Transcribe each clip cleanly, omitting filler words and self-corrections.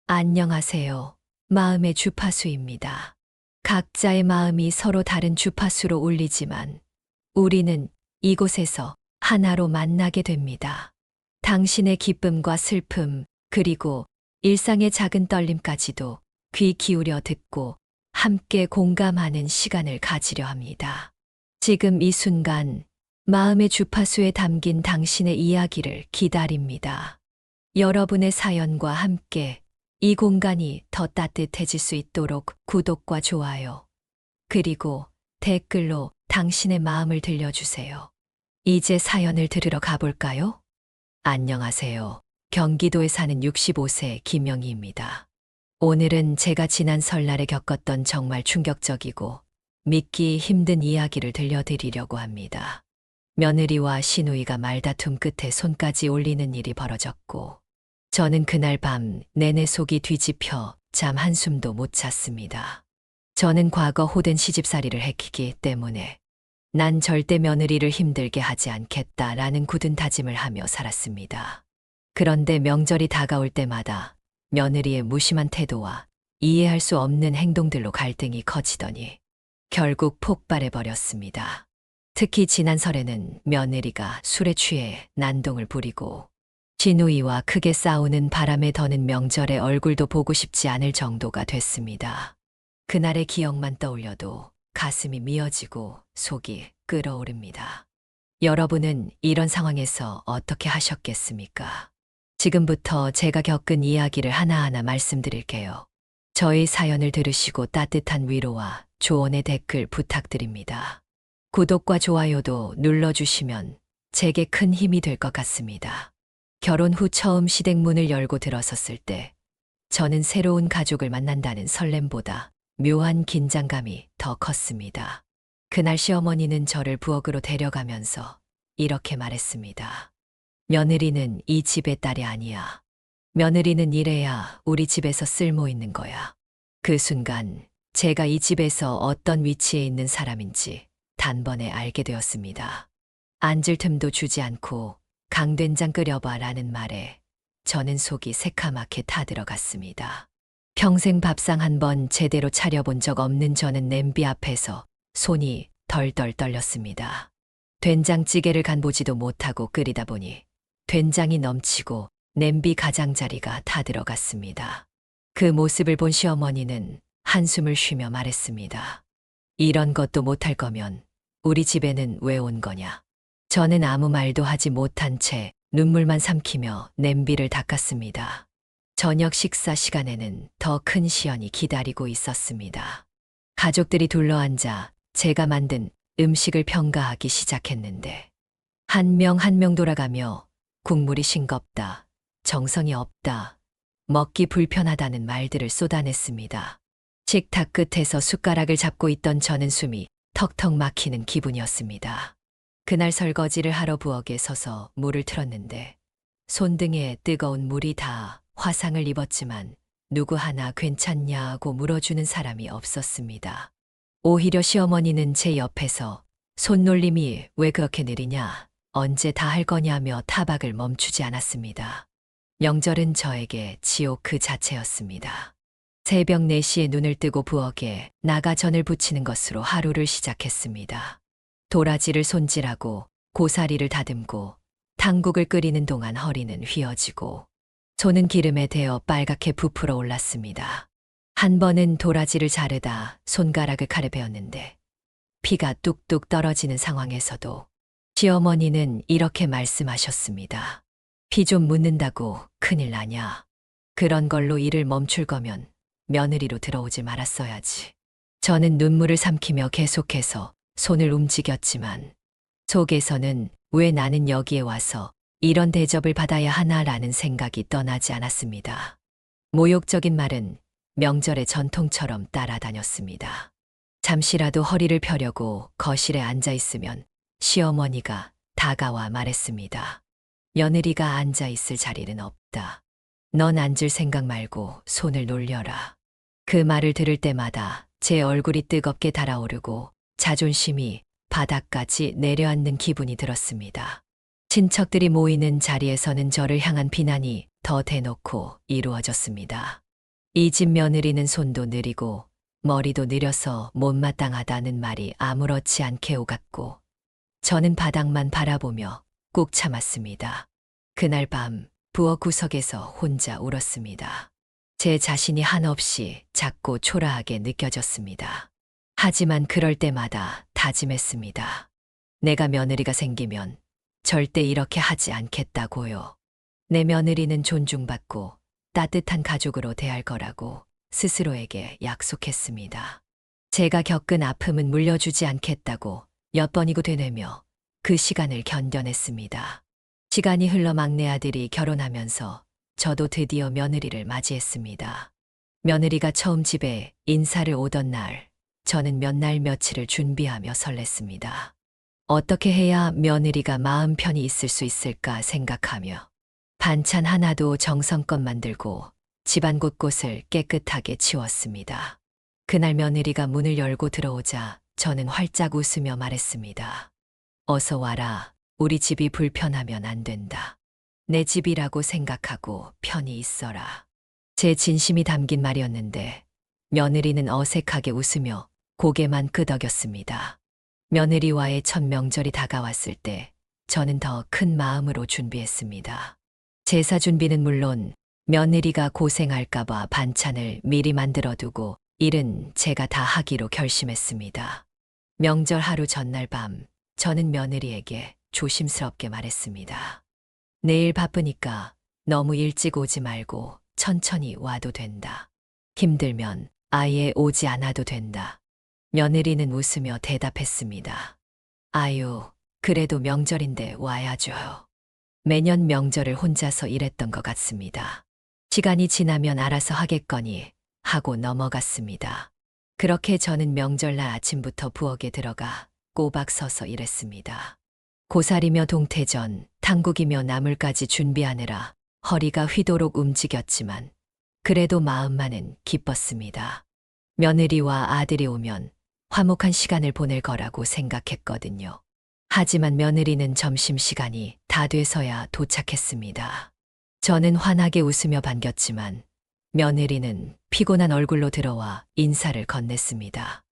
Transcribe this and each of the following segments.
안녕하세요. 마음의 주파수입니다. 각자의 마음이 서로 다른 주파수로 울리지만 우리는 이곳에서 하나로 만나게 됩니다. 당신의 기쁨과 슬픔, 그리고 일상의 작은 떨림까지도 귀 기울여 듣고 함께 공감하는 시간을 가지려 합니다. 지금 이 순간 마음의 주파수에 담긴 당신의 이야기를 기다립니다. 여러분의 사연과 함께 이 공간이 더 따뜻해질 수 있도록 구독과 좋아요, 그리고 댓글로 당신의 마음을 들려주세요. 이제 사연을 들으러 가볼까요? 안녕하세요. 경기도에 사는 65세 김영희입니다. 오늘은 제가 지난 설날에 겪었던 정말 충격적이고 믿기 힘든 이야기를 들려드리려고 합니다. 며느리와 시누이가 말다툼 끝에 손까지 올리는 일이 벌어졌고, 저는 그날 밤 내내 속이 뒤집혀 잠 한숨도 못 잤습니다. 저는 과거 호된 시집살이를 했기 때문에 난 절대 며느리를 힘들게 하지 않겠다라는 굳은 다짐을 하며 살았습니다. 그런데 명절이 다가올 때마다 며느리의 무심한 태도와 이해할 수 없는 행동들로 갈등이 커지더니 결국 폭발해 버렸습니다. 특히 지난 설에는 며느리가 술에 취해 난동을 부리고 시누이와 크게 싸우는 바람에 더는 명절에 얼굴도 보고 싶지 않을 정도가 됐습니다. 그날의 기억만 떠올려도 가슴이 미어지고 속이 끓어오릅니다. 여러분은 이런 상황에서 어떻게 하셨겠습니까? 지금부터 제가 겪은 이야기를 하나하나 말씀드릴게요. 저희 사연을 들으시고 따뜻한 위로와 조언의 댓글 부탁드립니다. 구독과 좋아요도 눌러주시면 제게 큰 힘이 될 것 같습니다. 결혼 후 처음 시댁문을 열고 들어섰을 때 저는 새로운 가족을 만난다는 설렘보다 묘한 긴장감이 더 컸습니다. 그날 시어머니는 저를 부엌으로 데려가면서 이렇게 말했습니다. 며느리는 이 집의 딸이 아니야. 며느리는 이래야 우리 집에서 쓸모 있는 거야. 그 순간 제가 이 집에서 어떤 위치에 있는 사람인지 단번에 알게 되었습니다. 앉을 틈도 주지 않고 강된장 끓여봐 라는 말에 저는 속이 새카맣게 타들어갔습니다. 평생 밥상 한 번 제대로 차려본 적 없는 저는 냄비 앞에서 손이 덜덜 떨렸습니다. 된장찌개를 간보지도 못하고 끓이다 보니 된장이 넘치고 냄비 가장자리가 타들어갔습니다. 그 모습을 본 시어머니는 한숨을 쉬며 말했습니다. 이런 것도 못할 거면 우리 집에는 왜 온 거냐? 저는 아무 말도 하지 못한 채 눈물만 삼키며 냄비를 닦았습니다. 저녁 식사 시간에는 더 큰 시연이 기다리고 있었습니다. 가족들이 둘러앉아 제가 만든 음식을 평가하기 시작했는데 한 명 한 명 돌아가며 국물이 싱겁다, 정성이 없다, 먹기 불편하다는 말들을 쏟아냈습니다. 식탁 끝에서 숟가락을 잡고 있던 저는 숨이 턱턱 막히는 기분이었습니다. 그날 설거지를 하러 부엌에 서서 물을 틀었는데 손등에 뜨거운 물이 다 화상을 입었지만 누구 하나 괜찮냐고 물어주는 사람이 없었습니다. 오히려 시어머니는 제 옆에서 손놀림이 왜 그렇게 느리냐, 언제 다 할 거냐며 타박을 멈추지 않았습니다. 명절은 저에게 지옥 그 자체였습니다. 새벽 4시에 눈을 뜨고 부엌에 나가 전을 부치는 것으로 하루를 시작했습니다. 도라지를 손질하고 고사리를 다듬고 탕국을 끓이는 동안 허리는 휘어지고 손은 기름에 데어 빨갛게 부풀어 올랐습니다. 한 번은 도라지를 자르다 손가락을 칼에 베었는데 피가 뚝뚝 떨어지는 상황에서도 시어머니는 이렇게 말씀하셨습니다. 피 좀 묻는다고 큰일 나냐? 그런 걸로 일을 멈출 거면 며느리로 들어오지 말았어야지. 저는 눈물을 삼키며 계속해서 손을 움직였지만 속에서는 왜 나는 여기에 와서 이런 대접을 받아야 하나라는 생각이 떠나지 않았습니다. 모욕적인 말은 명절의 전통처럼 따라다녔습니다. 잠시라도 허리를 펴려고 거실에 앉아 있으면 시어머니가 다가와 말했습니다. 며느리가 앉아 있을 자리는 없다. 넌 앉을 생각 말고 손을 놀려라. 그 말을 들을 때마다 제 얼굴이 뜨겁게 달아오르고 자존심이 바닥까지 내려앉는 기분이 들었습니다. 친척들이 모이는 자리에서는 저를 향한 비난이 더 대놓고 이루어졌습니다. 이 집 며느리는 손도 느리고 머리도 느려서 못마땅하다는 말이 아무렇지 않게 오갔고 저는 바닥만 바라보며 꾹 참았습니다. 그날 밤 부엌 구석에서 혼자 울었습니다. 제 자신이 한없이 작고 초라하게 느껴졌습니다. 하지만 그럴 때마다 다짐했습니다. 내가 며느리가 생기면 절대 이렇게 하지 않겠다고요. 내 며느리는 존중받고 따뜻한 가족으로 대할 거라고 스스로에게 약속했습니다. 제가 겪은 아픔은 물려주지 않겠다고 몇 번이고 되뇌며 그 시간을 견뎌냈습니다. 시간이 흘러 막내 아들이 결혼하면서 저도 드디어 며느리를 맞이했습니다. 며느리가 처음 집에 인사를 오던 날, 저는 몇 날 며칠을 준비하며 설렜습니다. 어떻게 해야 며느리가 마음 편히 있을 수 있을까 생각하며 반찬 하나도 정성껏 만들고 집안 곳곳을 깨끗하게 치웠습니다. 그날 며느리가 문을 열고 들어오자 저는 활짝 웃으며 말했습니다. 어서 와라. 우리 집이 불편하면 안 된다. 내 집이라고 생각하고 편히 있어라. 제 진심이 담긴 말이었는데 며느리는 어색하게 웃으며 고개만 끄덕였습니다. 며느리와의 첫 명절이 다가왔을 때 저는 더 큰 마음으로 준비했습니다. 제사 준비는 물론 며느리가 고생할까봐 반찬을 미리 만들어두고 일은 제가 다 하기로 결심했습니다. 명절 하루 전날 밤 저는 며느리에게 조심스럽게 말했습니다. 내일 바쁘니까 너무 일찍 오지 말고 천천히 와도 된다. 힘들면 아예 오지 않아도 된다. 며느리는 웃으며 대답했습니다. 아유, 그래도 명절인데 와야죠. 매년 명절을 혼자서 일했던 것 같습니다. 시간이 지나면 알아서 하겠거니 하고 넘어갔습니다. 그렇게 저는 명절날 아침부터 부엌에 들어가 꼬박 서서 일했습니다. 고사리며 동태전, 탕국이며 나물까지 준비하느라 허리가 휘도록 움직였지만 그래도 마음만은 기뻤습니다. 며느리와 아들이 오면 화목한 시간을 보낼 거라고 생각했거든요. 하지만 며느리는 점심시간이 다 돼서야 도착했습니다. 저는 환하게 웃으며 반겼지만 며느리는 피곤한 얼굴로 들어와 인사를 건넸습니다.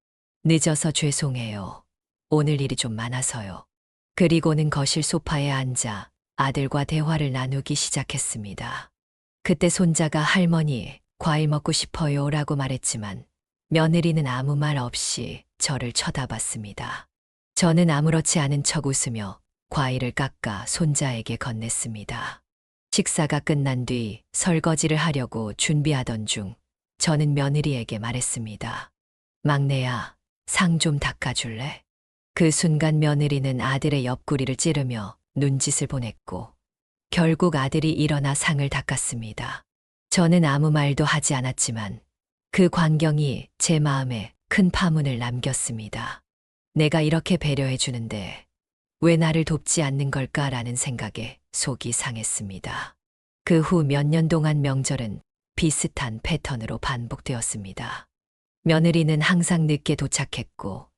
늦어서 죄송해요. 오늘 일이 좀 많아서요. 그리고는 거실 소파에 앉아 아들과 대화를 나누기 시작했습니다. 그때 손자가 할머니, 과일 먹고 싶어요 라고 말했지만 며느리는 아무 말 없이 저를 쳐다봤습니다. 저는 아무렇지 않은 척 웃으며 과일을 깎아 손자에게 건넸습니다. 식사가 끝난 뒤 설거지를 하려고 준비하던 중 저는 며느리에게 말했습니다. 막내야, 상 좀 닦아줄래? 그 순간 며느리는 아들의 옆구리를 찌르며 눈짓을 보냈고 결국 아들이 일어나 상을 닦았습니다. 저는 아무 말도 하지 않았지만 그 광경이 제 마음에 큰 파문을 남겼습니다. 내가 이렇게 배려해 주는데 왜 나를 돕지 않는 걸까라는 생각에 속이 상했습니다. 그 후 몇 년 동안 명절은 비슷한 패턴으로 반복되었습니다. 며느리는 항상 늦게 도착했고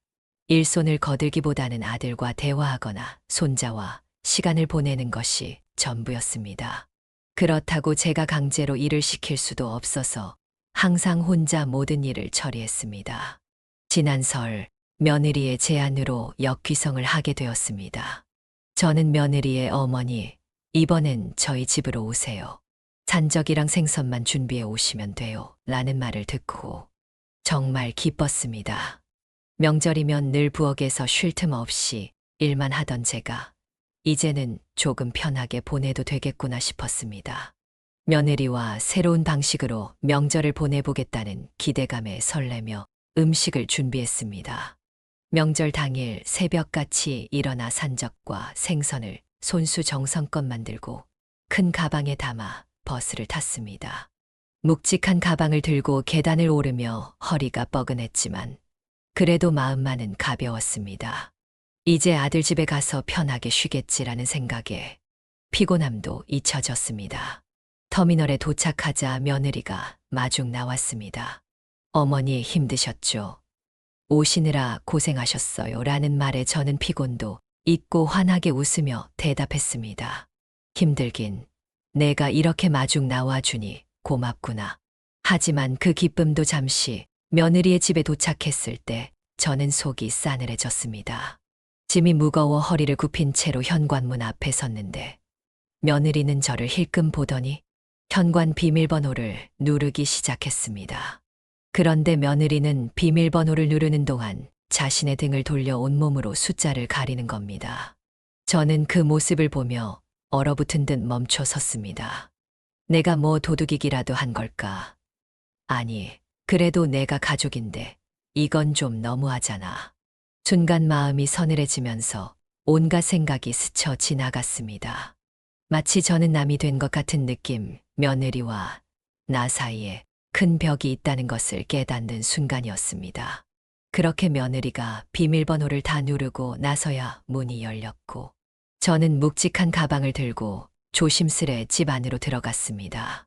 일손을 거들기보다는 아들과 대화하거나 손자와 시간을 보내는 것이 전부였습니다. 그렇다고 제가 강제로 일을 시킬 수도 없어서 항상 혼자 모든 일을 처리했습니다. 지난 설 며느리의 제안으로 역귀성을 하게 되었습니다. 저는 며느리의 어머니, 이번엔 저희 집으로 오세요. 잔적이랑 생선만 준비해 오시면 돼요. 라는 말을 듣고 정말 기뻤습니다. 명절이면 늘 부엌에서 쉴 틈 없이 일만 하던 제가 이제는 조금 편하게 보내도 되겠구나 싶었습니다. 며느리와 새로운 방식으로 명절을 보내보겠다는 기대감에 설레며 음식을 준비했습니다. 명절 당일 새벽같이 일어나 산적과 생선을 손수 정성껏 만들고 큰 가방에 담아 버스를 탔습니다. 묵직한 가방을 들고 계단을 오르며 허리가 뻐근했지만 그래도 마음만은 가벼웠습니다. 이제 아들 집에 가서 편하게 쉬겠지라는 생각에 피곤함도 잊혀졌습니다. 터미널에 도착하자 며느리가 마중 나왔습니다. 어머니 힘드셨죠? 오시느라 고생하셨어요. 라는 말에 저는 피곤도 잊고 환하게 웃으며 대답했습니다. 힘들긴 내가 이렇게 마중 나와주니 고맙구나. 하지만 그 기쁨도 잠시 며느리의 집에 도착했을 때 저는 속이 싸늘해졌습니다. 짐이 무거워 허리를 굽힌 채로 현관문 앞에 섰는데 며느리는 저를 힐끔 보더니 현관 비밀번호를 누르기 시작했습니다. 그런데 며느리는 비밀번호를 누르는 동안 자신의 등을 돌려 온몸으로 숫자를 가리는 겁니다. 저는 그 모습을 보며 얼어붙은 듯 멈춰 섰습니다. 내가 뭐 도둑이기라도 한 걸까? 아니, 그래도 내가 가족인데 이건 좀 너무하잖아. 순간 마음이 서늘해지면서 온갖 생각이 스쳐 지나갔습니다. 마치 저는 남이 된 것 같은 느낌, 며느리와 나 사이에 큰 벽이 있다는 것을 깨닫는 순간이었습니다. 그렇게 며느리가 비밀번호를 다 누르고 나서야 문이 열렸고 저는 묵직한 가방을 들고 조심스레 집 안으로 들어갔습니다.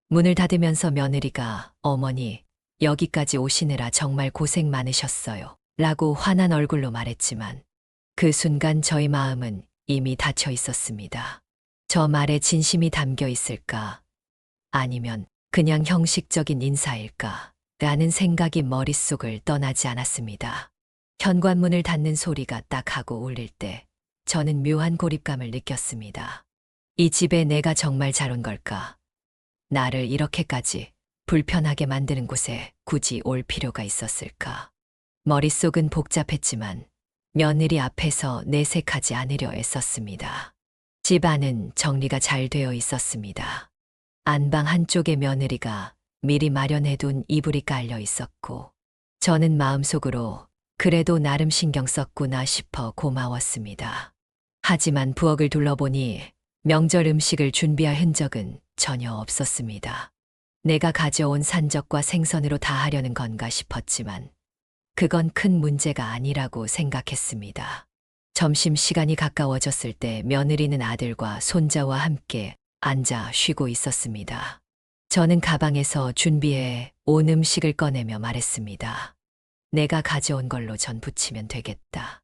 문을 닫으면서 며느리가 어머니, 여기까지 오시느라 정말 고생 많으셨어요. 라고 화난 얼굴로 말했지만 그 순간 저의 마음은 이미 닫혀 있었습니다. 저 말에 진심이 담겨 있을까? 아니면 그냥 형식적인 인사일까? 라는 생각이 머릿속을 떠나지 않았습니다. 현관문을 닫는 소리가 딱 하고 울릴 때 저는 묘한 고립감을 느꼈습니다. 이 집에 내가 정말 잘 온 걸까? 나를 이렇게까지 불편하게 만드는 곳에 굳이 올 필요가 있었을까? 머릿속은 복잡했지만 며느리 앞에서 내색하지 않으려 애썼습니다. 집 안은 정리가 잘 되어 있었습니다. 안방 한쪽에 며느리가 미리 마련해둔 이불이 깔려 있었고 저는 마음속으로 그래도 나름 신경 썼구나 싶어 고마웠습니다. 하지만 부엌을 둘러보니 명절 음식을 준비할 흔적은 전혀 없었습니다. 내가 가져온 산적과 생선으로 다 하려는 건가 싶었지만 그건 큰 문제가 아니라고 생각했습니다. 점심시간이 가까워졌을 때 며느리는 아들과 손자와 함께 앉아 쉬고 있었습니다. 저는 가방에서 준비해 온 음식을 꺼내며 말했습니다. 내가 가져온 걸로 전 부치면 되겠다.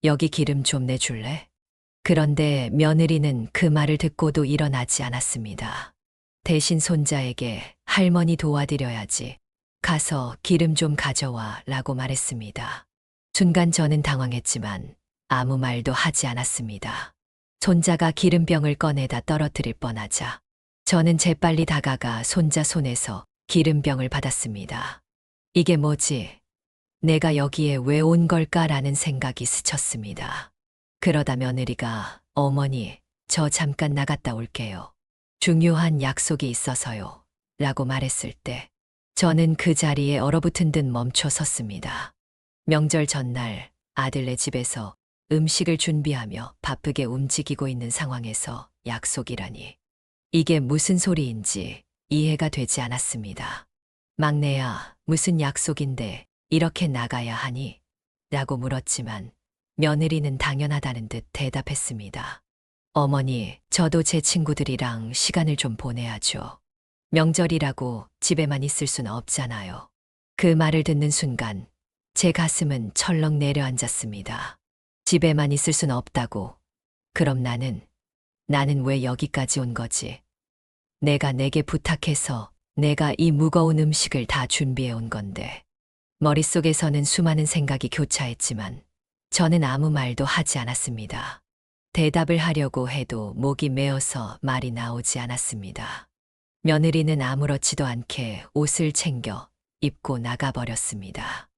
여기 기름 좀 내줄래? 그런데 며느리는 그 말을 듣고도 일어나지 않았습니다. 대신 손자에게 할머니 도와드려야지. 가서 기름 좀 가져와 라고 말했습니다. 순간 저는 당황했지만 아무 말도 하지 않았습니다. 손자가 기름병을 꺼내다 떨어뜨릴 뻔하자 저는 재빨리 다가가 손자 손에서 기름병을 받았습니다. 이게 뭐지? 내가 여기에 왜 온 걸까라는 생각이 스쳤습니다. 그러다 며느리가 어머니, 저 잠깐 나갔다 올게요. 중요한 약속이 있어서요. 라고 말했을 때 저는 그 자리에 얼어붙은 듯 멈춰 섰습니다. 명절 전날 아들네 집에서 음식을 준비하며 바쁘게 움직이고 있는 상황에서 약속이라니. 이게 무슨 소리인지 이해가 되지 않았습니다. 막내야, 무슨 약속인데 이렇게 나가야 하니? 라고 물었지만 며느리는 당연하다는 듯 대답했습니다. 어머니, 저도 제 친구들이랑 시간을 좀 보내야죠. 명절이라고 집에만 있을 수는 없잖아요. 그 말을 듣는 순간 제 가슴은 철렁 내려앉았습니다. 집에만 있을 수는 없다고. 그럼 나는 왜 여기까지 온 거지? 내가 내게 부탁해서 내가 이 무거운 음식을 다 준비해 온 건데. 머릿속에서는 수많은 생각이 교차했지만 저는 아무 말도 하지 않았습니다. 대답을 하려고 해도 목이 메어서 말이 나오지 않았습니다. 며느리는 아무렇지도 않게 옷을 챙겨 입고 나가버렸습니다.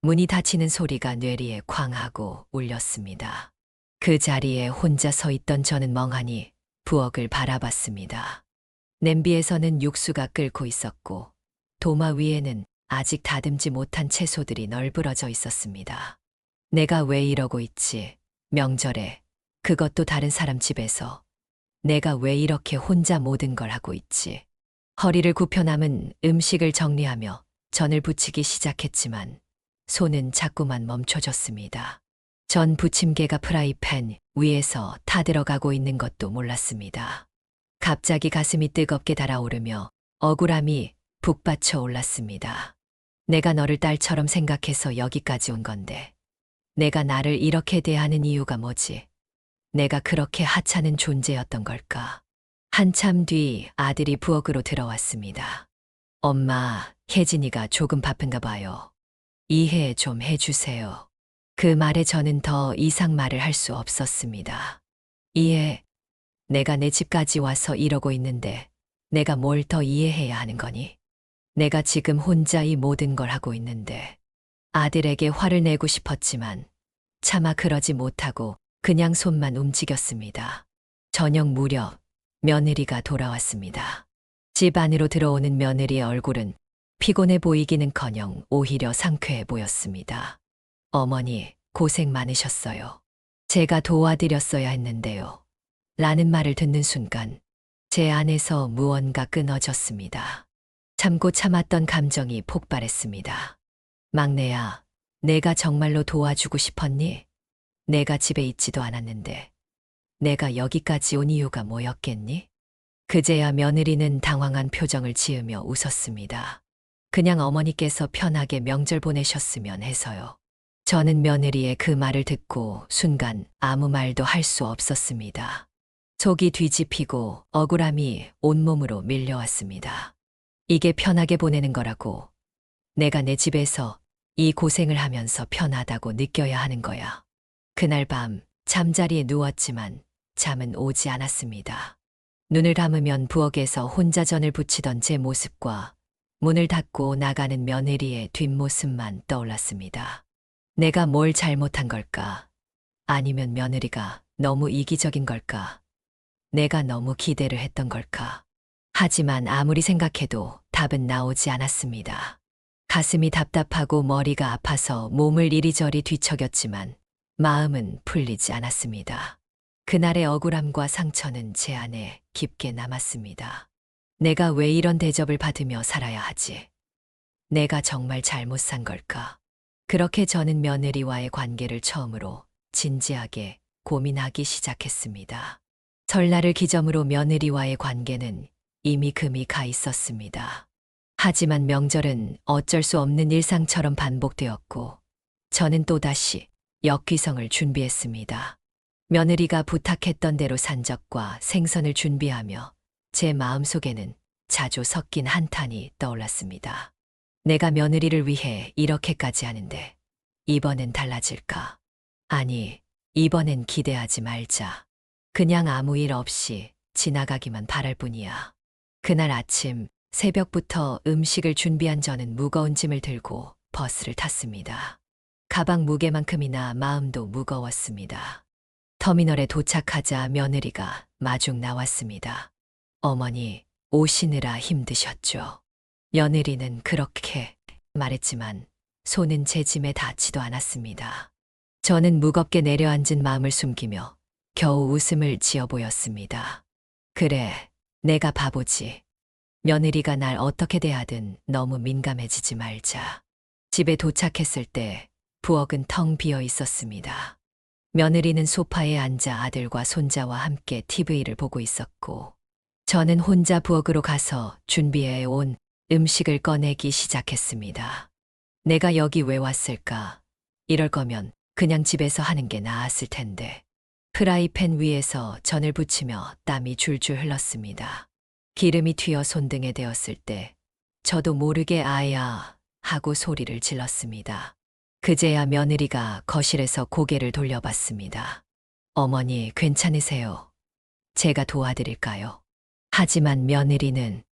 문이 닫히는 소리가 뇌리에 쾅 하고 울렸습니다. 그 자리에 혼자 서 있던 저는 멍하니 부엌을 바라봤습니다. 냄비에서는 육수가 끓고 있었고 도마 위에는 아직 다듬지 못한 채소들이 널브러져 있었습니다. 내가 왜 이러고 있지? 명절에, 그것도 다른 사람 집에서. 내가 왜 이렇게 혼자 모든 걸 하고 있지? 허리를 굽혀 남은 음식을 정리하며 전을 부치기 시작했지만 손은 자꾸만 멈춰졌습니다. 전 부침개가 프라이팬 위에서 타들어가고 있는 것도 몰랐습니다. 갑자기 가슴이 뜨겁게 달아오르며 억울함이 북받쳐 올랐습니다. 내가 너를 딸처럼 생각해서 여기까지 온 건데 내가 나를 이렇게 대하는 이유가 뭐지? 내가 그렇게 하찮은 존재였던 걸까? 한참 뒤 아들이 부엌으로 들어왔습니다. 엄마, 혜진이가 조금 바쁜가 봐요. 이해 좀 해주세요. 그 말에 저는 더 이상 말을 할 수 없었습니다. 이해, 내가 내 집까지 와서 이러고 있는데 내가 뭘 더 이해해야 하는 거니? 내가 지금 혼자 이 모든 걸 하고 있는데 아들에게 화를 내고 싶었지만 차마 그러지 못하고 그냥 손만 움직였습니다. 저녁 무렵 며느리가 돌아왔습니다. 집 안으로 들어오는 며느리의 얼굴은 피곤해 보이기는커녕 오히려 상쾌해 보였습니다. 어머니, 고생 많으셨어요. 제가 도와드렸어야 했는데요. 라는 말을 듣는 순간 제 안에서 무언가 끊어졌습니다. 참고 참았던 감정이 폭발했습니다. 막내야, 내가 정말로 도와주고 싶었니? 내가 집에 있지도 않았는데 내가 여기까지 온 이유가 뭐였겠니? 그제야 며느리는 당황한 표정을 지으며 웃었습니다. 그냥 어머니께서 편하게 명절 보내셨으면 해서요. 저는 며느리의 그 말을 듣고 순간 아무 말도 할 수 없었습니다. 속이 뒤집히고 억울함이 온몸으로 밀려왔습니다. 이게 편하게 보내는 거라고. 내가 내 집에서 이 고생을 하면서 편하다고 느껴야 하는 거야. 그날 밤 잠자리에 누웠지만 잠은 오지 않았습니다. 눈을 감으면 부엌에서 혼자 전을 부치던 제 모습과 문을 닫고 나가는 며느리의 뒷모습만 떠올랐습니다. 내가 뭘 잘못한 걸까? 아니면 며느리가 너무 이기적인 걸까? 내가 너무 기대를 했던 걸까? 하지만 아무리 생각해도 답은 나오지 않았습니다. 가슴이 답답하고 머리가 아파서 몸을 이리저리 뒤척였지만 마음은 풀리지 않았습니다. 그날의 억울함과 상처는 제 안에 깊게 남았습니다. 내가 왜 이런 대접을 받으며 살아야 하지? 내가 정말 잘못 산 걸까? 그렇게 저는 며느리와의 관계를 처음으로 진지하게 고민하기 시작했습니다. 설날을 기점으로 며느리와의 관계는 이미 금이 가 있었습니다. 하지만 명절은 어쩔 수 없는 일상처럼 반복되었고 저는 또다시 역귀성을 준비했습니다. 며느리가 부탁했던 대로 산적과 생선을 준비하며 제 마음속에는 자주 섞인 한탄이 떠올랐습니다. 내가 며느리를 위해 이렇게까지 하는데 이번엔 달라질까? 아니, 이번엔 기대하지 말자. 그냥 아무 일 없이 지나가기만 바랄 뿐이야. 그날 아침 새벽부터 음식을 준비한 저는 무거운 짐을 들고 버스를 탔습니다. 가방 무게만큼이나 마음도 무거웠습니다. 터미널에 도착하자 며느리가 마중 나왔습니다. 어머니, 오시느라 힘드셨죠? 며느리는 그렇게 말했지만 손은 제 짐에 닿지도 않았습니다. 저는 무겁게 내려앉은 마음을 숨기며 겨우 웃음을 지어 보였습니다. 그래, 내가 바보지. 며느리가 날 어떻게 대하든 너무 민감해지지 말자. 집에 도착했을 때 부엌은 텅 비어 있었습니다. 며느리는 소파에 앉아 아들과 손자와 함께 TV를 보고 있었고 저는 혼자 부엌으로 가서 준비해 온 음식을 꺼내기 시작했습니다. 내가 여기 왜 왔을까? 이럴 거면 그냥 집에서 하는 게 나았을 텐데. 프라이팬 위에서 전을 부치며 땀이 줄줄 흘렀습니다. 기름이 튀어 손등에 대었을 때 저도 모르게 아야 하고 소리를 질렀습니다. 그제야 며느리가 거실에서 고개를 돌려봤습니다. 어머니, 괜찮으세요? 제가 도와드릴까요? 하지만 며느리는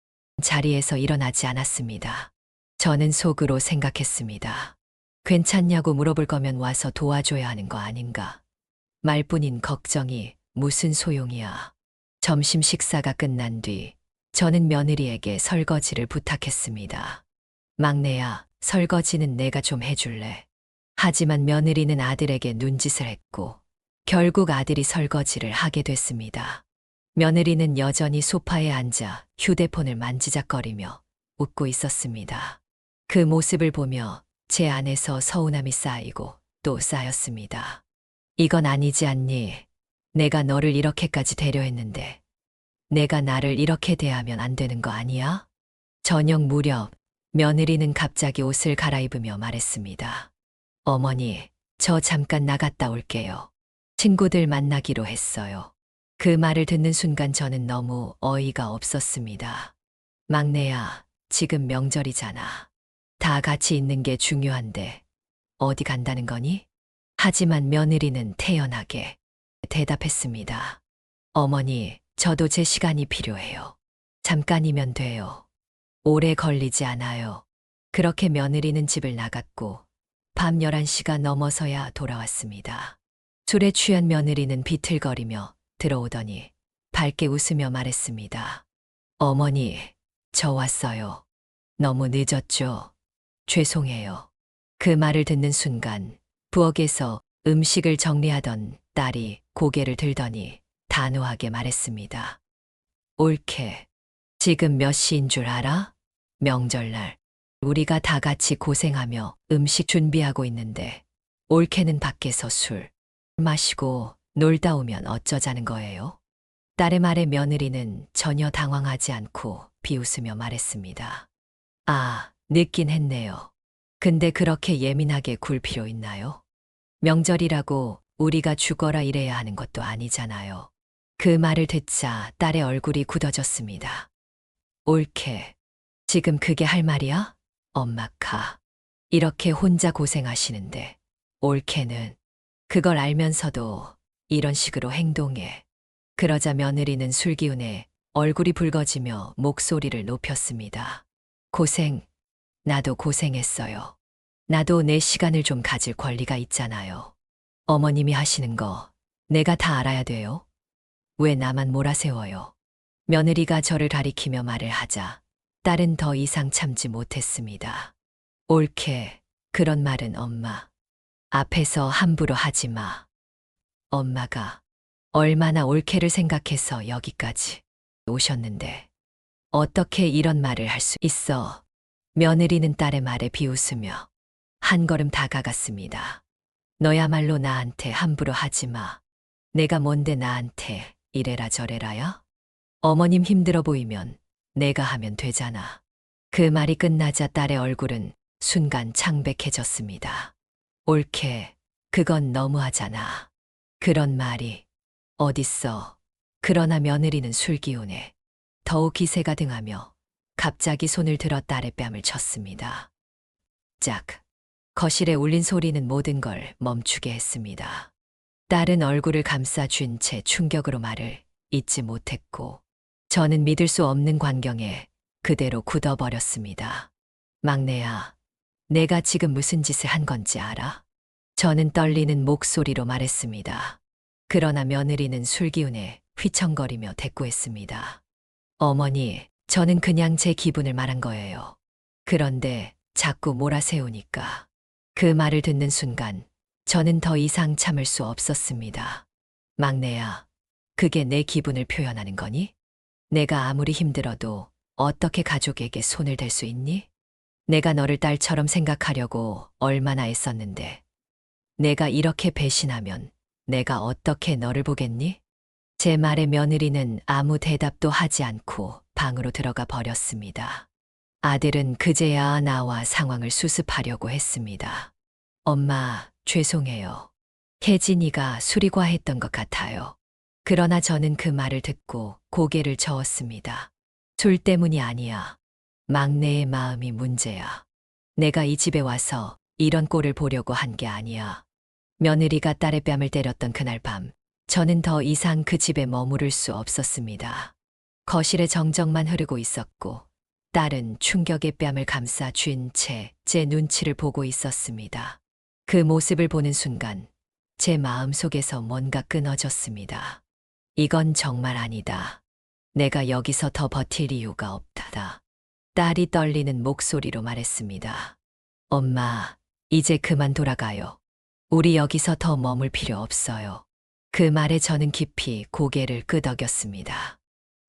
자리에서 일어나지 않았습니다. 저는 속으로 생각했습니다. 괜찮냐고 물어볼 거면 와서 도와줘야 하는 거 아닌가? 말뿐인 걱정이 무슨 소용이야. 점심 식사가 끝난 뒤 저는 며느리에게 설거지를 부탁했습니다. 막내야, 설거지는 내가 좀 해줄래? 하지만 며느리는 아들에게 눈짓을 했고 결국 아들이 설거지를 하게 됐습니다. 며느리는 여전히 소파에 앉아 휴대폰을 만지작거리며 웃고 있었습니다. 그 모습을 보며 제 안에서 서운함이 쌓이고 또 쌓였습니다. 이건 아니지 않니? 내가 너를 이렇게까지 배려했는데 내가 나를 이렇게 대하면 안 되는 거 아니야? 저녁 무렵 며느리는 갑자기 옷을 갈아입으며 말했습니다. 어머니, 저 잠깐 나갔다 올게요. 친구들 만나기로 했어요. 그 말을 듣는 순간 저는 너무 어이가 없었습니다. 막내야, 지금 명절이잖아. 다 같이 있는 게 중요한데 어디 간다는 거니? 하지만 며느리는 태연하게 대답했습니다. 어머니, 저도 제 시간이 필요해요. 잠깐이면 돼요. 오래 걸리지 않아요. 그렇게 며느리는 집을 나갔고 밤 11시가 넘어서야 돌아왔습니다. 술에 취한 며느리는 비틀거리며 들어오더니 밝게 웃으며 말했습니다. 어머니, 저 왔어요. 너무 늦었죠? 죄송해요. 그 말을 듣는 순간 부엌에서 음식을 정리하던 딸이 고개를 들더니 단호하게 말했습니다. 옳게. 지금 몇 시인 줄 알아? 명절날. 우리가 다 같이 고생하며 음식 준비하고 있는데 올케는 밖에서 술 마시고 놀다 오면 어쩌자는 거예요? 딸의 말에 며느리는 전혀 당황하지 않고 비웃으며 말했습니다. 아, 늦긴 했네요. 근데 그렇게 예민하게 굴 필요 있나요? 명절이라고 우리가 죽어라 이래야 하는 것도 아니잖아요. 그 말을 듣자 딸의 얼굴이 굳어졌습니다. 옳게. 지금 그게 할 말이야? 엄마카. 이렇게 혼자 고생하시는데 옳게는 그걸 알면서도 이런 식으로 행동해. 그러자 며느리는 술기운에 얼굴이 붉어지며 목소리를 높였습니다. 나도 고생했어요. 나도 내 시간을 좀 가질 권리가 있잖아요. 어머님이 하시는 거 내가 다 알아야 돼요? 왜 나만 몰아세워요? 며느리가 저를 가리키며 말을 하자 딸은 더 이상 참지 못했습니다. 옳게, 그런 말은 엄마 앞에서 함부로 하지 마. 엄마가 얼마나 옳게를 생각해서 여기까지 오셨는데 어떻게 이런 말을 할 수 있어? 며느리는 딸의 말에 비웃으며 한 걸음 다가갔습니다. 너야말로 나한테 함부로 하지 마. 내가 뭔데 나한테 이래라 저래라야? 어머님 힘들어 보이면 내가 하면 되잖아. 그 말이 끝나자 딸의 얼굴은 순간 창백해졌습니다. 옳게, 그건 너무하잖아. 그런 말이 어딨어. 그러나 며느리는 술기운에 더욱 기세가 등하며 갑자기 손을 들어 딸의 뺨을 쳤습니다. 짝. 거실에 울린 소리는 모든 걸 멈추게 했습니다. 딸은 얼굴을 감싸 쥔 채 충격으로 말을 잇지 못했고 저는 믿을 수 없는 광경에 그대로 굳어버렸습니다. 막내야, 내가 지금 무슨 짓을 한 건지 알아? 저는 떨리는 목소리로 말했습니다. 그러나 며느리는 술기운에 휘청거리며 대꾸했습니다. 어머니, 저는 그냥 제 기분을 말한 거예요. 그런데 자꾸 몰아세우니까. 그 말을 듣는 순간 저는 더 이상 참을 수 없었습니다. 막내야, 그게 내 기분을 표현하는 거니? 내가 아무리 힘들어도 어떻게 가족에게 손을 댈 수 있니? 내가 너를 딸처럼 생각하려고 얼마나 애썼는데 내가 이렇게 배신하면 내가 어떻게 너를 보겠니? 제 말에 며느리는 아무 대답도 하지 않고 방으로 들어가 버렸습니다. 아들은 그제야 나와 상황을 수습하려고 했습니다. 엄마, 죄송해요. 혜진이가 술이 과했던 것 같아요. 그러나 저는 그 말을 듣고 고개를 저었습니다. 술 때문이 아니야. 막내의 마음이 문제야. 내가 이 집에 와서 이런 꼴을 보려고 한 게 아니야. 며느리가 딸의 뺨을 때렸던 그날 밤, 저는 더 이상 그 집에 머무를 수 없었습니다. 거실에 정적만 흐르고 있었고 딸은 충격의 뺨을 감싸 쥔 채 제 눈치를 보고 있었습니다. 그 모습을 보는 순간 제 마음속에서 뭔가 끊어졌습니다. 이건 정말 아니다. 내가 여기서 더 버틸 이유가 없다. 딸이 떨리는 목소리로 말했습니다. 엄마, 이제 그만 돌아가요. 우리 여기서 더 머물 필요 없어요. 그 말에 저는 깊이 고개를 끄덕였습니다.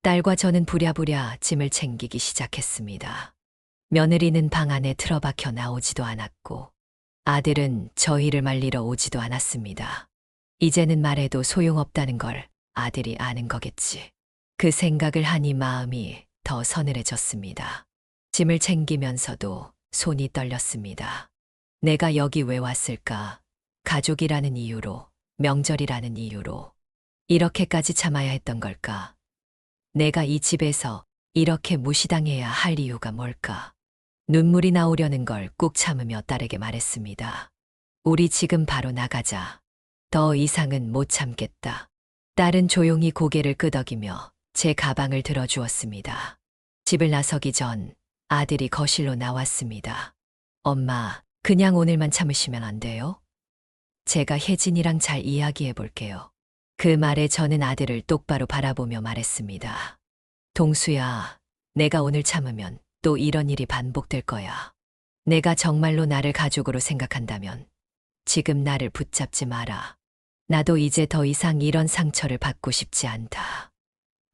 딸과 저는 부랴부랴 짐을 챙기기 시작했습니다. 며느리는 방 안에 틀어박혀 나오지도 않았고 아들은 저희를 말리러 오지도 않았습니다. 이제는 말해도 소용없다는 걸 아들이 아는 거겠지. 그 생각을 하니 마음이 더 서늘해졌습니다. 짐을 챙기면서도 손이 떨렸습니다. 내가 여기 왜 왔을까? 가족이라는 이유로, 명절이라는 이유로 이렇게까지 참아야 했던 걸까? 내가 이 집에서 이렇게 무시당해야 할 이유가 뭘까? 눈물이 나오려는 걸 꾹 참으며 딸에게 말했습니다. 우리 지금 바로 나가자. 더 이상은 못 참겠다. 딸은 조용히 고개를 끄덕이며 제 가방을 들어주었습니다. 집을 나서기 전 아들이 거실로 나왔습니다. 엄마, 그냥 오늘만 참으시면 안 돼요? 제가 혜진이랑 잘 이야기해 볼게요. 그 말에 저는 아들을 똑바로 바라보며 말했습니다. 동수야, 내가 오늘 참으면 또 이런 일이 반복될 거야. 내가 정말로 나를 가족으로 생각한다면 지금 나를 붙잡지 마라. 나도 이제 더 이상 이런 상처를 받고 싶지 않다.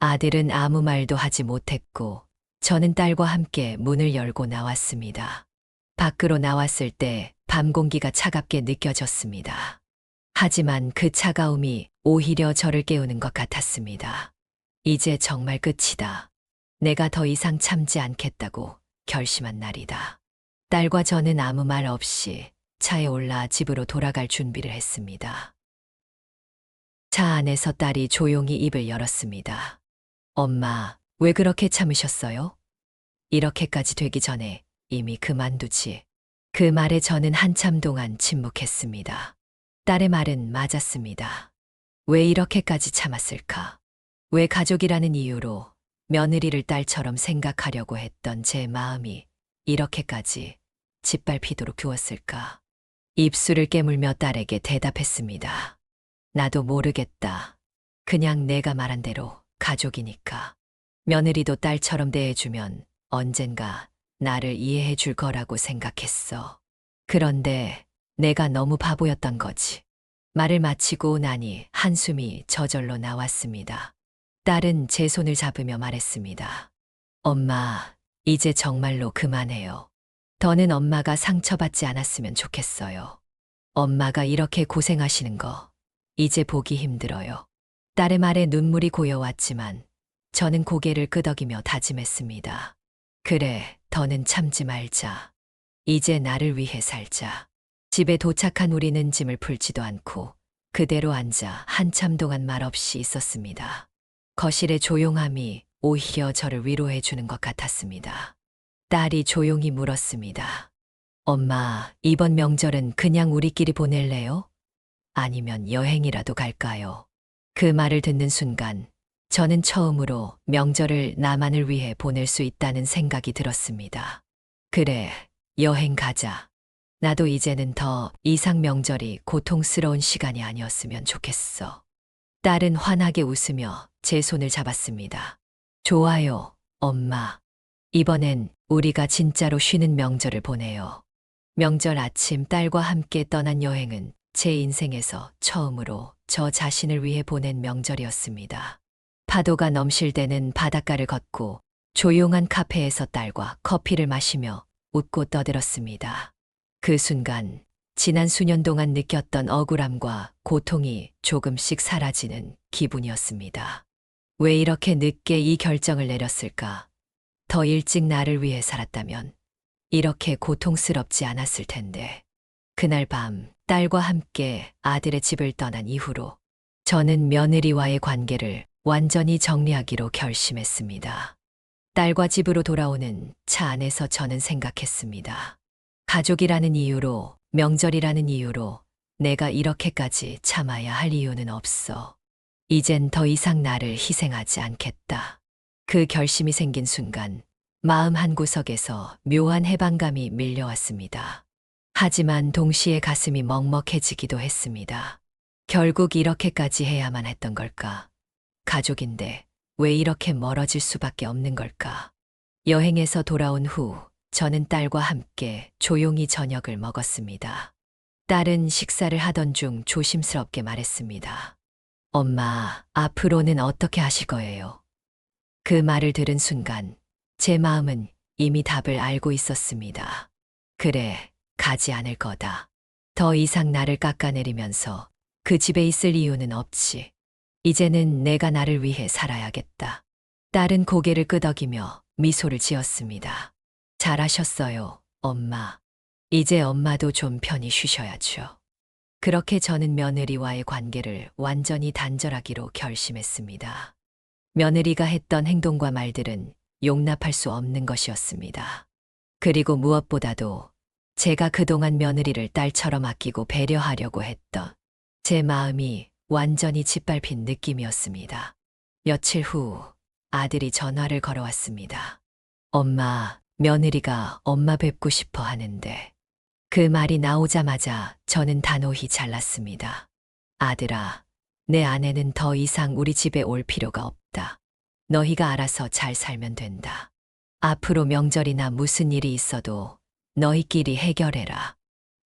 아들은 아무 말도 하지 못했고 저는 딸과 함께 문을 열고 나왔습니다. 밖으로 나왔을 때 밤 공기가 차갑게 느껴졌습니다. 하지만 그 차가움이 오히려 저를 깨우는 것 같았습니다. 이제 정말 끝이다. 내가 더 이상 참지 않겠다고 결심한 날이다. 딸과 저는 아무 말 없이 차에 올라 집으로 돌아갈 준비를 했습니다. 차 안에서 딸이 조용히 입을 열었습니다. 엄마, 왜 그렇게 참으셨어요? 이렇게까지 되기 전에 이미 그만두지. 그 말에 저는 한참 동안 침묵했습니다. 딸의 말은 맞았습니다. 왜 이렇게까지 참았을까? 왜 가족이라는 이유로 며느리를 딸처럼 생각하려고 했던 제 마음이 이렇게까지 짓밟히도록 두었을까? 입술을 깨물며 딸에게 대답했습니다. 나도 모르겠다. 그냥 내가 말한 대로 가족이니까. 며느리도 딸처럼 대해주면 언젠가 나를 이해해 줄 거라고 생각했어. 그런데 내가 너무 바보였던 거지. 말을 마치고 나니 한숨이 저절로 나왔습니다. 딸은 제 손을 잡으며 말했습니다. 엄마, 이제 정말로 그만해요. 더는 엄마가 상처받지 않았으면 좋겠어요. 엄마가 이렇게 고생하시는 거 이제 보기 힘들어요. 딸의 말에 눈물이 고여왔지만 저는 고개를 끄덕이며 다짐했습니다. 그래, 더는 참지 말자. 이제 나를 위해 살자. 집에 도착한 우리는 짐을 풀지도 않고 그대로 앉아 한참 동안 말없이 있었습니다. 거실의 조용함이 오히려 저를 위로해 주는 것 같았습니다. 딸이 조용히 물었습니다. 엄마, 이번 명절은 그냥 우리끼리 보낼래요? 아니면 여행이라도 갈까요? 그 말을 듣는 순간 저는 처음으로 명절을 나만을 위해 보낼 수 있다는 생각이 들었습니다. 그래, 여행 가자. 나도 이제는 더 이상 명절이 고통스러운 시간이 아니었으면 좋겠어. 딸은 환하게 웃으며 제 손을 잡았습니다. 좋아요, 엄마. 이번엔 우리가 진짜로 쉬는 명절을 보내요. 명절 아침 딸과 함께 떠난 여행은 제 인생에서 처음으로 저 자신을 위해 보낸 명절이었습니다. 파도가 넘실대는 바닷가를 걷고 조용한 카페에서 딸과 커피를 마시며 웃고 떠들었습니다. 그 순간 지난 수년 동안 느꼈던 억울함과 고통이 조금씩 사라지는 기분이었습니다. 왜 이렇게 늦게 이 결정을 내렸을까? 더 일찍 나를 위해 살았다면 이렇게 고통스럽지 않았을 텐데. 그날 밤 딸과 함께 아들의 집을 떠난 이후로 저는 며느리와의 관계를 완전히 정리하기로 결심했습니다. 딸과 집으로 돌아오는 차 안에서 저는 생각했습니다. 가족이라는 이유로, 명절이라는 이유로 내가 이렇게까지 참아야 할 이유는 없어. 이젠 더 이상 나를 희생하지 않겠다. 그 결심이 생긴 순간 마음 한구석에서 묘한 해방감이 밀려왔습니다. 하지만 동시에 가슴이 먹먹해지기도 했습니다. 결국 이렇게까지 해야만 했던 걸까? 가족인데 왜 이렇게 멀어질 수밖에 없는 걸까? 여행에서 돌아온 후 저는 딸과 함께 조용히 저녁을 먹었습니다. 딸은 식사를 하던 중 조심스럽게 말했습니다. 엄마, 앞으로는 어떻게 하실 거예요? 그 말을 들은 순간 제 마음은 이미 답을 알고 있었습니다. 그래, 가지 않을 거다. 더 이상 나를 깎아내리면서 그 집에 있을 이유는 없지. 이제는 내가 나를 위해 살아야겠다. 딸은 고개를 끄덕이며 미소를 지었습니다. 잘하셨어요, 엄마. 이제 엄마도 좀 편히 쉬셔야죠. 그렇게 저는 며느리와의 관계를 완전히 단절하기로 결심했습니다. 며느리가 했던 행동과 말들은 용납할 수 없는 것이었습니다. 그리고 무엇보다도 제가 그동안 며느리를 딸처럼 아끼고 배려하려고 했던 제 마음이 완전히 짓밟힌 느낌이었습니다. 며칠 후 아들이 전화를 걸어왔습니다. 엄마, 며느리가 엄마 뵙고 싶어 하는데. 그 말이 나오자마자 저는 단호히 잘랐습니다. 아들아, 내 아내는 더 이상 우리 집에 올 필요가 없다. 너희가 알아서 잘 살면 된다. 앞으로 명절이나 무슨 일이 있어도 너희끼리 해결해라.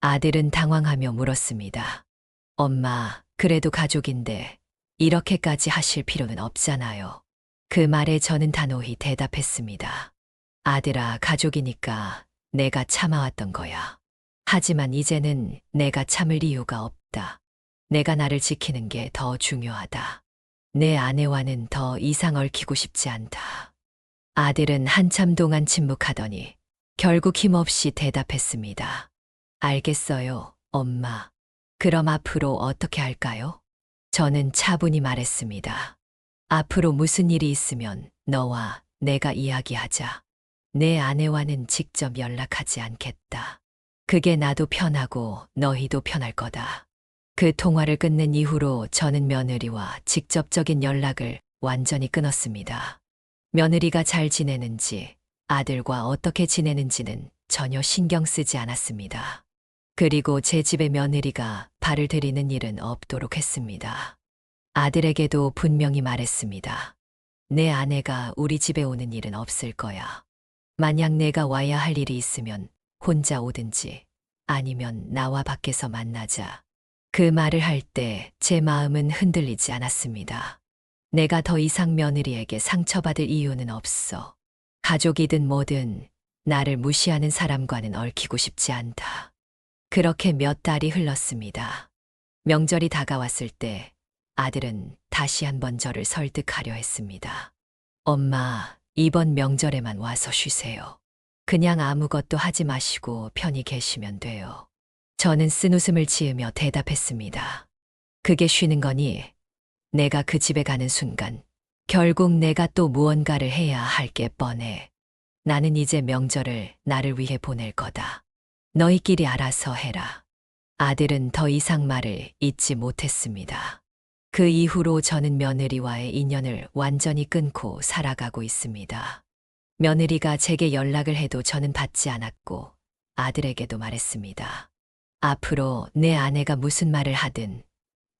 아들은 당황하며 물었습니다. 엄마, 그래도 가족인데 이렇게까지 하실 필요는 없잖아요. 그 말에 저는 단호히 대답했습니다. 아들아, 가족이니까 내가 참아왔던 거야. 하지만 이제는 내가 참을 이유가 없다. 내가 나를 지키는 게 더 중요하다. 내 아내와는 더 이상 얽히고 싶지 않다. 아들은 한참 동안 침묵하더니 결국 힘없이 대답했습니다. 알겠어요, 엄마. 그럼 앞으로 어떻게 할까요? 저는 차분히 말했습니다. 앞으로 무슨 일이 있으면 너와 내가 이야기하자. 내 아내와는 직접 연락하지 않겠다. 그게 나도 편하고 너희도 편할 거다. 그 통화를 끝낸 이후로 저는 며느리와 직접적인 연락을 완전히 끊었습니다. 며느리가 잘 지내는지, 아들과 어떻게 지내는지는 전혀 신경 쓰지 않았습니다. 그리고 제 집에 며느리가 발을 들이는 일은 없도록 했습니다. 아들에게도 분명히 말했습니다. 내 아내가 우리 집에 오는 일은 없을 거야. 만약 내가 와야 할 일이 있으면 혼자 오든지 아니면 나와 밖에서 만나자. 그 말을 할 때 제 마음은 흔들리지 않았습니다. 내가 더 이상 며느리에게 상처받을 이유는 없어. 가족이든 뭐든 나를 무시하는 사람과는 얽히고 싶지 않다. 그렇게 몇 달이 흘렀습니다. 명절이 다가왔을 때 아들은 다시 한번 저를 설득하려 했습니다. 엄마, 이번 명절에만 와서 쉬세요. 그냥 아무것도 하지 마시고 편히 계시면 돼요. 저는 쓴웃음을 지으며 대답했습니다. 그게 쉬는 거니? 내가 그 집에 가는 순간 결국 내가 또 무언가를 해야 할 게 뻔해. 나는 이제 명절을 나를 위해 보낼 거다. 너희끼리 알아서 해라. 아들은 더 이상 말을 잇지 못했습니다. 그 이후로 저는 며느리와의 인연을 완전히 끊고 살아가고 있습니다. 며느리가 제게 연락을 해도 저는 받지 않았고 아들에게도 말했습니다. 앞으로 내 아내가 무슨 말을 하든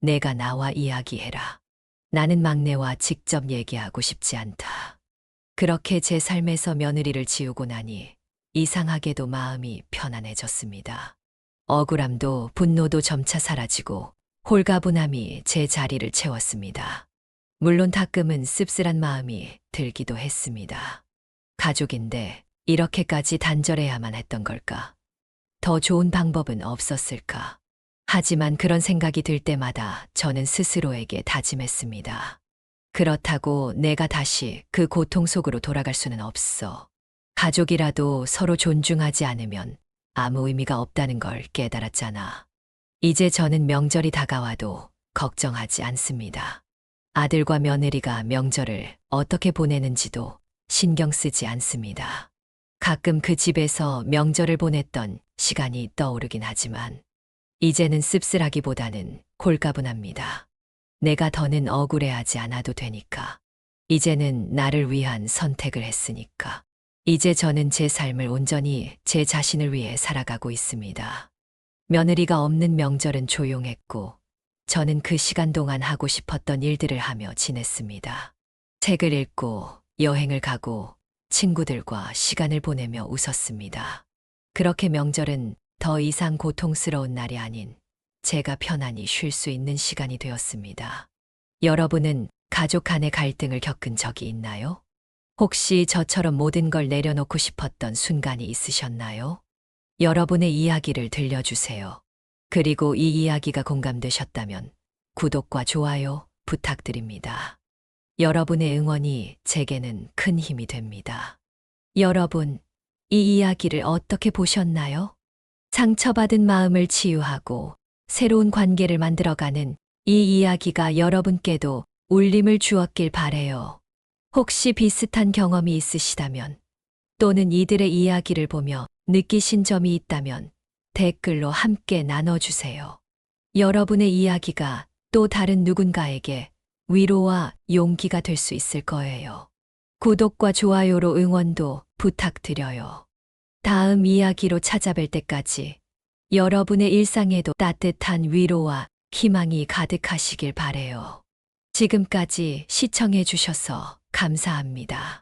내가 나와 이야기해라. 나는 막내와 직접 얘기하고 싶지 않다. 그렇게 제 삶에서 며느리를 지우고 나니 이상하게도 마음이 편안해졌습니다. 억울함도 분노도 점차 사라지고 홀가분함이 제 자리를 채웠습니다. 물론 가끔은 씁쓸한 마음이 들기도 했습니다. 가족인데 이렇게까지 단절해야만 했던 걸까? 더 좋은 방법은 없었을까? 하지만 그런 생각이 들 때마다 저는 스스로에게 다짐했습니다. 그렇다고 내가 다시 그 고통 속으로 돌아갈 수는 없어. 가족이라도 서로 존중하지 않으면 아무 의미가 없다는 걸 깨달았잖아. 이제 저는 명절이 다가와도 걱정하지 않습니다. 아들과 며느리가 명절을 어떻게 보내는지도 신경 쓰지 않습니다. 가끔 그 집에서 명절을 보냈던 시간이 떠오르긴 하지만 이제는 씁쓸하기보다는 홀가분합니다. 내가 더는 억울해하지 않아도 되니까. 이제는 나를 위한 선택을 했으니까. 이제 저는 제 삶을 온전히 제 자신을 위해 살아가고 있습니다. 며느리가 없는 명절은 조용했고 저는 그 시간 동안 하고 싶었던 일들을 하며 지냈습니다. 책을 읽고 여행을 가고 친구들과 시간을 보내며 웃었습니다. 그렇게 명절은 더 이상 고통스러운 날이 아닌 제가 편안히 쉴 수 있는 시간이 되었습니다. 여러분은 가족 간의 갈등을 겪은 적이 있나요? 혹시 저처럼 모든 걸 내려놓고 싶었던 순간이 있으셨나요? 여러분의 이야기를 들려주세요. 그리고 이 이야기가 공감되셨다면 구독과 좋아요 부탁드립니다. 여러분의 응원이 제게는 큰 힘이 됩니다. 여러분, 이 이야기를 어떻게 보셨나요? 상처받은 마음을 치유하고 새로운 관계를 만들어가는 이 이야기가 여러분께도 울림을 주었길 바래요. 혹시 비슷한 경험이 있으시다면 또는 이들의 이야기를 보며 느끼신 점이 있다면 댓글로 함께 나눠주세요. 여러분의 이야기가 또 다른 누군가에게 위로와 용기가 될 수 있을 거예요. 구독과 좋아요로 응원도 부탁드려요. 다음 이야기로 찾아뵐 때까지 여러분의 일상에도 따뜻한 위로와 희망이 가득하시길 바래요. 지금까지 시청해 주셔서 감사합니다.